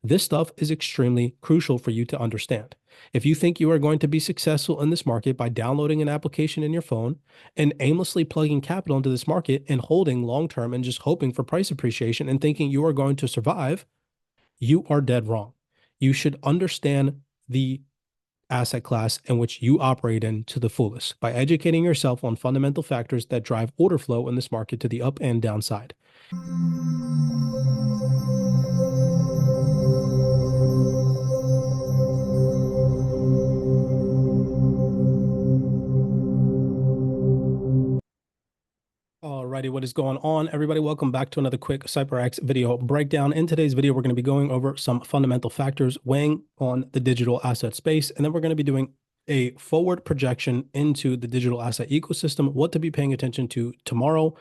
This stuff is extremely crucial for you to understand. If you think you are going to be successful in this market by downloading an application in your phone and aimlessly plugging capital into this market and holding long term and just hoping for price appreciation and thinking you are going to survive, you are dead wrong. You should understand the asset class in which you operate in to the fullest by educating yourself on fundamental factors that drive order flow in this market to the up and downside. Alrighty, what is going on, everybody? Welcome back to another quick CYPRX video breakdown. In today's video, we're going to be going over some fundamental factors weighing on the digital asset space, and then we're going to be doing a forward projection into the digital asset ecosystem, what to be paying attention to tomorrow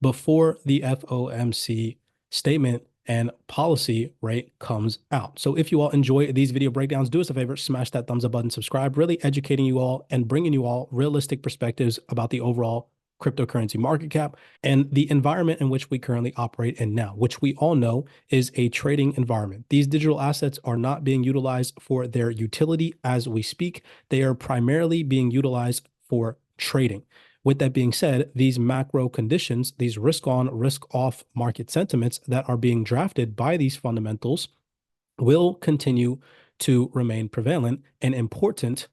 before the FOMC statement and policy rate comes out. So if you all enjoy these video breakdowns, do us a favor, smash that thumbs up button, subscribe, really educating you all and bringing you all realistic perspectives about the overall cryptocurrency market cap and the environment in which we currently operate in now, which we all know is a trading environment. These digital assets are not being utilized for their utility as we speak. They are primarily being utilized for trading. With that being said, these macro conditions, these risk on, risk off market sentiments that are being drafted by these fundamentals will continue to remain prevalent and important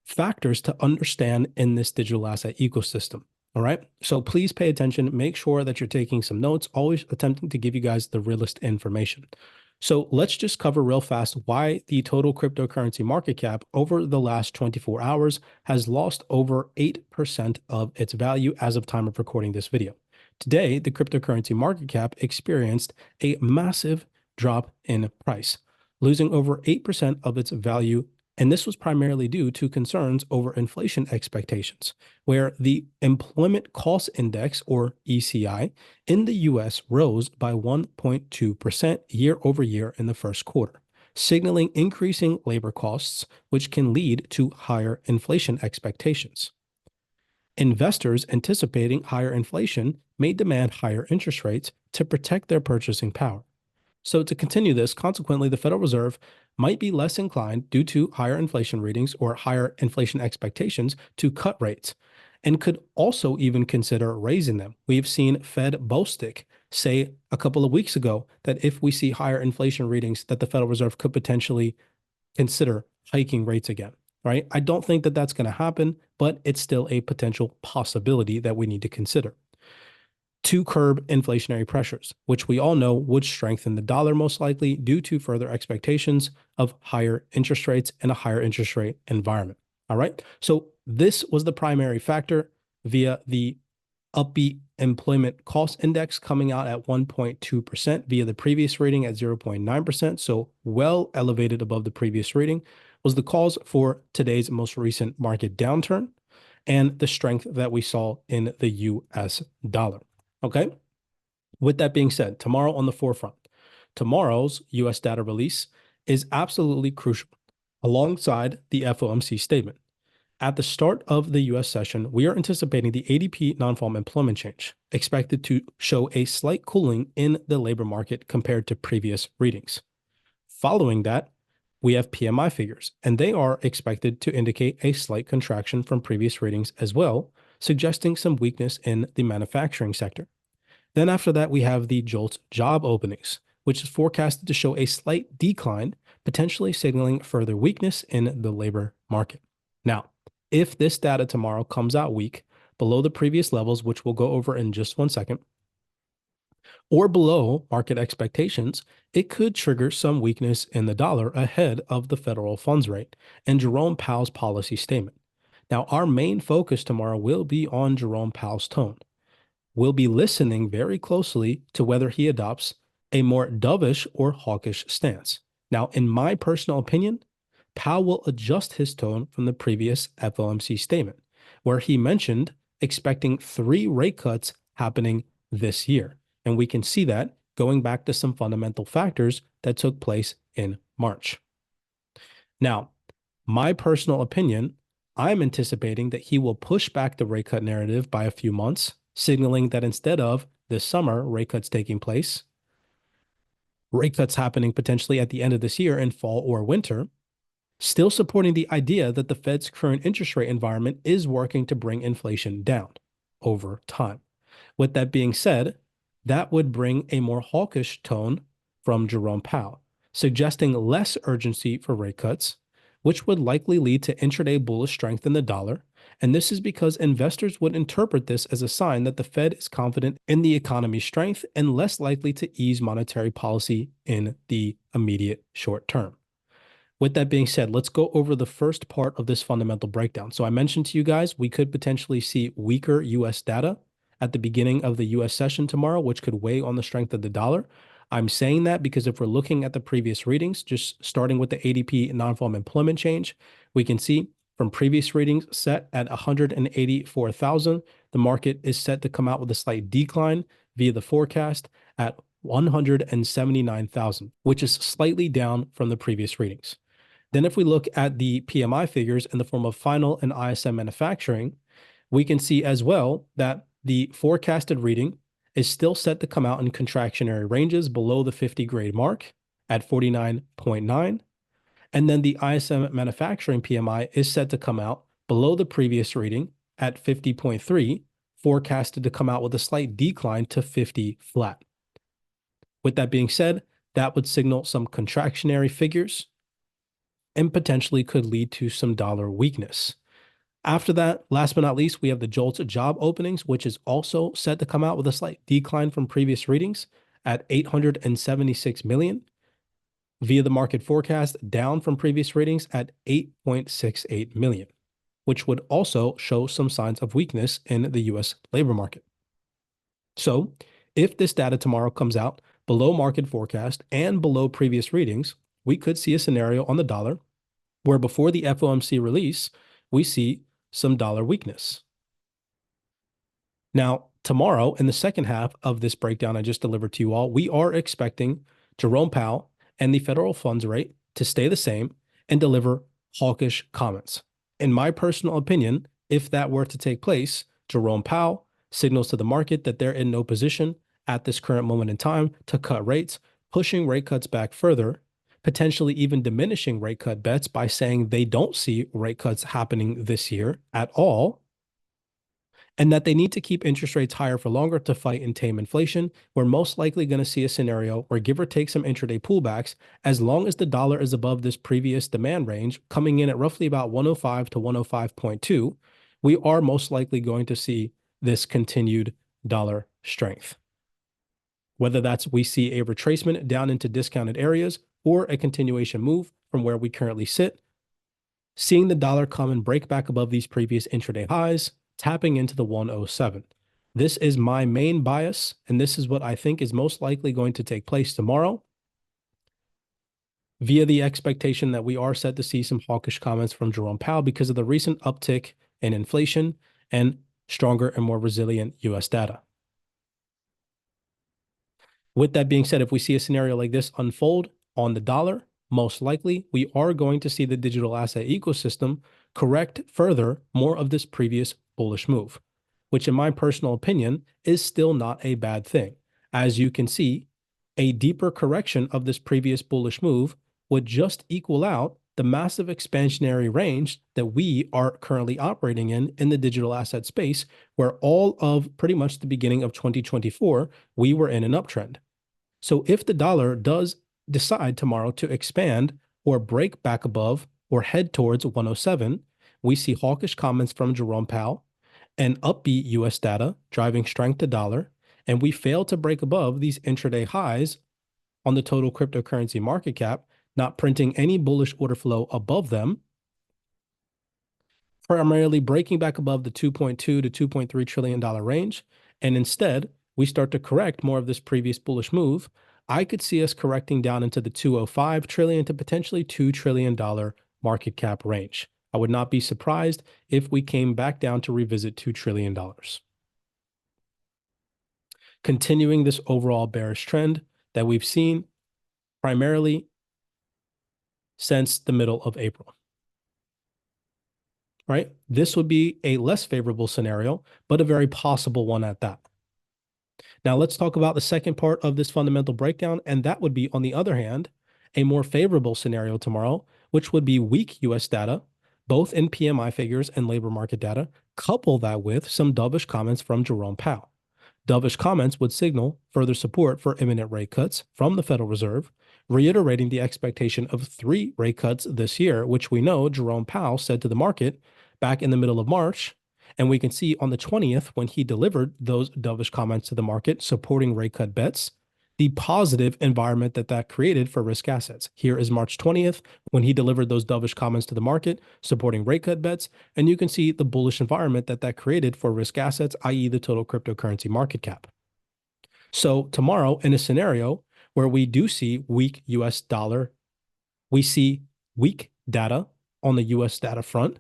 factors to understand in this digital asset ecosystem. All right. So please pay attention. Make sure that you're taking some notes, always attempting to give you guys the realest information. So let's just cover real fast why the total cryptocurrency market cap over the last 24 hours has lost over 8% of its value as of time of recording this video. Today, the cryptocurrency market cap experienced a massive drop in price, losing over 8% of its value. And this was primarily due to concerns over inflation expectations, where the Employment Cost Index, or ECI, in the US rose by 1.2% year over year in the first quarter, signaling increasing labor costs, which can lead to higher inflation expectations. Investors anticipating higher inflation may demand higher interest rates to protect their purchasing power. So to continue this, consequently, the Federal Reserve might be less inclined due to higher inflation readings or higher inflation expectations to cut rates and could also even consider raising them. We've seen Fed Bostic say a couple of weeks ago that if we see higher inflation readings, that the Federal Reserve could potentially consider hiking rates again, right? I don't think that that's going to happen, but it's still a potential possibility that we need to consider to curb inflationary pressures, which we all know would strengthen the dollar most likely due to further expectations of higher interest rates and a higher interest rate environment. All right. So this was the primary factor via the upbeat employment cost index coming out at 1.2% via the previous reading at 0.9%. So well elevated above the previous reading was the cause for today's most recent market downturn and the strength that we saw in the US dollar. Okay. With that being said, tomorrow on the forefront, tomorrow's US data release is absolutely crucial alongside the FOMC statement. At the start of the US session, we are anticipating the ADP non-farm employment change, expected to show a slight cooling in the labor market compared to previous readings. Following that, we have PMI figures, and they are expected to indicate a slight contraction from previous readings as well, suggesting some weakness in the manufacturing sector. Then after that, we have the JOLTS job openings, which is forecasted to show a slight decline, potentially signaling further weakness in the labor market. Now, if this data tomorrow comes out weak, below the previous levels, which we'll go over in just 1 second, or below market expectations, it could trigger some weakness in the dollar ahead of the federal funds rate and Jerome Powell's policy statement. Now, our main focus tomorrow will be on Jerome Powell's tone. We'll be listening very closely to whether he adopts a more dovish or hawkish stance. Now, in my personal opinion, Powell will adjust his tone from the previous FOMC statement, where he mentioned expecting 3 rate cuts happening this year. And we can see that going back to some fundamental factors that took place in March. Now, my personal opinion, I'm anticipating that he will push back the rate cut narrative by a few months, signaling that instead of this summer rate cuts taking place, rate cuts happening potentially at the end of this year in fall or winter, still supporting the idea that the Fed's current interest rate environment is working to bring inflation down over time. With that being said, that would bring a more hawkish tone from Jerome Powell, suggesting less urgency for rate cuts, which would likely lead to intraday bullish strength in the dollar. And this is because investors would interpret this as a sign that the Fed is confident in the economy's strength and less likely to ease monetary policy in the immediate short term. With that being said, let's go over the first part of this fundamental breakdown. So I mentioned to you guys, we could potentially see weaker US data at the beginning of the US session tomorrow, which could weigh on the strength of the dollar. I'm saying that because if we're looking at the previous readings, just starting with the ADP non-farm employment change, we can see from previous readings set at 184,000, the market is set to come out with a slight decline via the forecast at 179,000, which is slightly down from the previous readings. Then if we look at the PMI figures in the form of final and ISM manufacturing, we can see as well that the forecasted reading is still set to come out in contractionary ranges below the 50 grade mark at 49.9. And then the ISM manufacturing PMI is set to come out below the previous reading at 50.3, forecasted to come out with a slight decline to 50 flat. With that being said, that would signal some contractionary figures and potentially could lead to some dollar weakness. After that, last but not least, we have the JOLTS job openings, which is also set to come out with a slight decline from previous readings at 876 million via the market forecast, down from previous readings at 8.68 million, which would also show some signs of weakness in the US labor market. So if this data tomorrow comes out below market forecast and below previous readings, we could see a scenario on the dollar where before the FOMC release, we see some dollar weakness. Now, tomorrow, in the second half of this breakdown I just delivered to you all, we are expecting Jerome Powell and the federal funds rate to stay the same and deliver hawkish comments. In my personal opinion, if that were to take place, Jerome Powell signals to the market that they're in no position at this current moment in time to cut rates, pushing rate cuts back further, potentially even diminishing rate cut bets by saying they don't see rate cuts happening this year at all, and that they need to keep interest rates higher for longer to fight and tame inflation. We're most likely going to see a scenario where give or take some intraday pullbacks, as long as the dollar is above this previous demand range, coming in at roughly about 105 to 105.2, we are most likely going to see this continued dollar strength. Whether that's we see a retracement down into discounted areas or a continuation move from where we currently sit, seeing the dollar come and break back above these previous intraday highs, tapping into the 107. This is my main bias, and this is what I think is most likely going to take place tomorrow, via the expectation that we are set to see some hawkish comments from Jerome Powell because of the recent uptick in inflation and stronger and more resilient US data. With that being said, if we see a scenario like this unfold on the dollar, most likely we are going to see the digital asset ecosystem correct further more of this previous bullish move, which in my personal opinion is still not a bad thing. As you can see, a deeper correction of this previous bullish move would just equal out the massive expansionary range that we are currently operating in the digital asset space, where all of pretty much the beginning of 2024, we were in an uptrend. So if the dollar does decide tomorrow to expand or break back above or head towards 107, we see hawkish comments from Jerome Powell and upbeat US data driving strength to dollar, and we fail to break above these intraday highs on the total cryptocurrency market cap, not printing any bullish order flow above them, primarily breaking back above the $2.2 to $2.3 trillion range, and instead we start to correct more of this previous bullish move, I could see us correcting down into the $205 trillion to potentially $2 trillion market cap range. I would not be surprised if we came back down to revisit $2 trillion. Continuing this overall bearish trend that we've seen primarily since the middle of April. Right? This would be a less favorable scenario, but a very possible one at that. Now let's talk about the second part of this fundamental breakdown, and that would be, on the other hand, a more favorable scenario tomorrow, which would be weak US data, both in PMI figures and labor market data. Couple that with some dovish comments from Jerome Powell. Dovish comments would signal further support for imminent rate cuts from the Federal Reserve, reiterating the expectation of 3 rate cuts this year, which we know Jerome Powell said to the market back in the middle of March. And we can see on the 20th, when he delivered those dovish comments to the market supporting rate cut bets, the positive environment that created for risk assets. Here is March 20th, when he delivered those dovish comments to the market supporting rate cut bets, and you can see the bullish environment that created for risk assets, i.e. the total cryptocurrency market cap. So tomorrow, in a scenario where we do see weak US dollar, we see weak data on the US data front,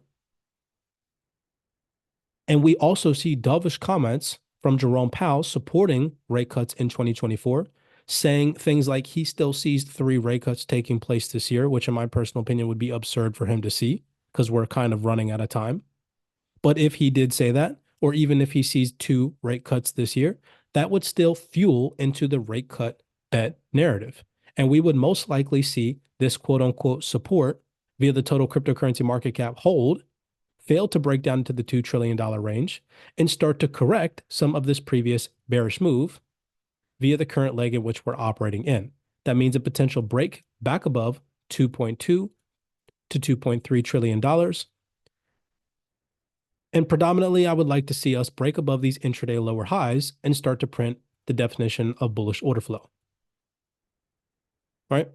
and we also see dovish comments from Jerome Powell supporting rate cuts in 2024, saying things like he still sees 3 rate cuts taking place this year, which in my personal opinion would be absurd for him to see because we're kind of running out of time. But if he did say that, or even if he sees 2 rate cuts this year, that would still fuel into the rate cut bet narrative. And we would most likely see this quote unquote support via the total cryptocurrency market cap hold fail to break down into the $2 trillion range and start to correct some of this previous bearish move via the current leg in which we're operating in. That means a potential break back above $2.2 to $2.3 trillion. And predominantly, I would like to see us break above these intraday lower highs and start to print the definition of bullish order flow. Right?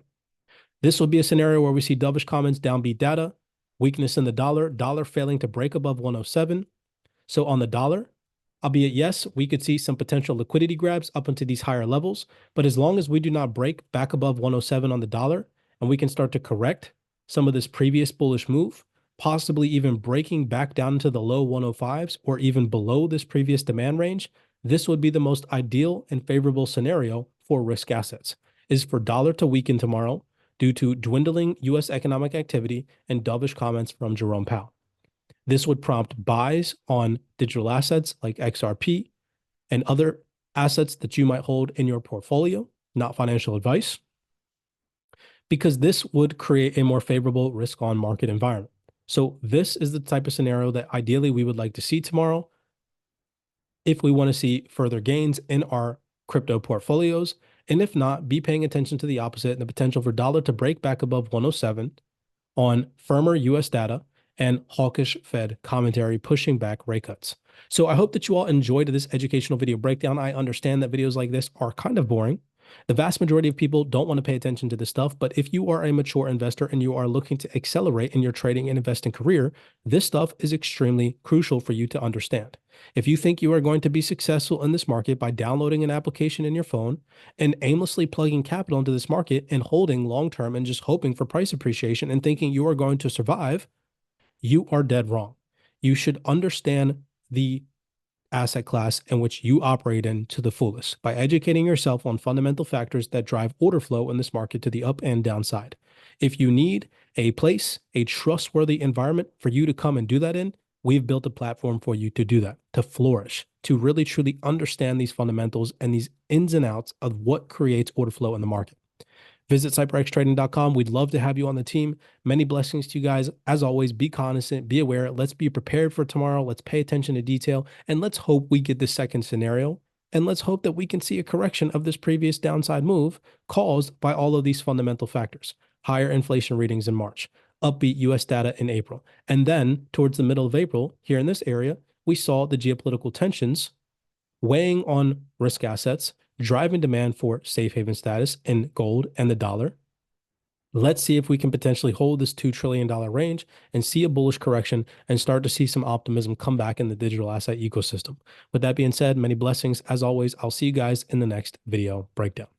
This will be a scenario where we see dovish comments, downbeat data, weakness in the dollar failing to break above 107. So on the dollar, albeit yes, we could see some potential liquidity grabs up into these higher levels, but as long as we do not break back above 107 on the dollar and we can start to correct some of this previous bullish move, possibly even breaking back down into the low 105s or even below this previous demand range, this would be the most ideal and favorable scenario for risk assets, is for dollar to weaken tomorrow due to dwindling U.S. economic activity and dovish comments from Jerome Powell. This would prompt buys on digital assets like XRP and other assets that you might hold in your portfolio, not financial advice, because this would create a more favorable risk-on market environment. So this is the type of scenario that ideally we would like to see tomorrow if we want to see further gains in our crypto portfolios. And if not, be paying attention to the opposite and the potential for dollar to break back above 107 on firmer US data and hawkish Fed commentary pushing back rate cuts. So I hope that you all enjoyed this educational video breakdown. I understand that videos like this are kind of boring. The vast majority of people don't want to pay attention to this stuff, but if you are a mature investor and you are looking to accelerate in your trading and investing career, this stuff is extremely crucial for you to understand. If you think you are going to be successful in this market by downloading an application in your phone and aimlessly plugging capital into this market and holding long-term and just hoping for price appreciation and thinking you are going to survive, you are dead wrong. You should understand the asset class in which you operate in to the fullest by educating yourself on fundamental factors that drive order flow in this market to the up and downside. If you need a place, a trustworthy environment for you to come and do that in, we've built a platform for you to do that, to flourish, to really truly understand these fundamentals and these ins and outs of what creates order flow in the market. Visit CYPRXtrading.com. We'd love to have you on the team. Many blessings to you guys. As always, be cognizant, be aware. Let's be prepared for tomorrow. Let's pay attention to detail, and let's hope we get the second scenario. And let's hope that we can see a correction of this previous downside move caused by all of these fundamental factors. Higher inflation readings in March, upbeat US data in April. And then towards the middle of April, here in this area, we saw the geopolitical tensions weighing on risk assets, driving demand for safe haven status in gold and the dollar. Let's see if we can potentially hold this $2 trillion range and see a bullish correction and start to see some optimism come back in the digital asset ecosystem. With that being said, many blessings. As always, I'll see you guys in the next video breakdown.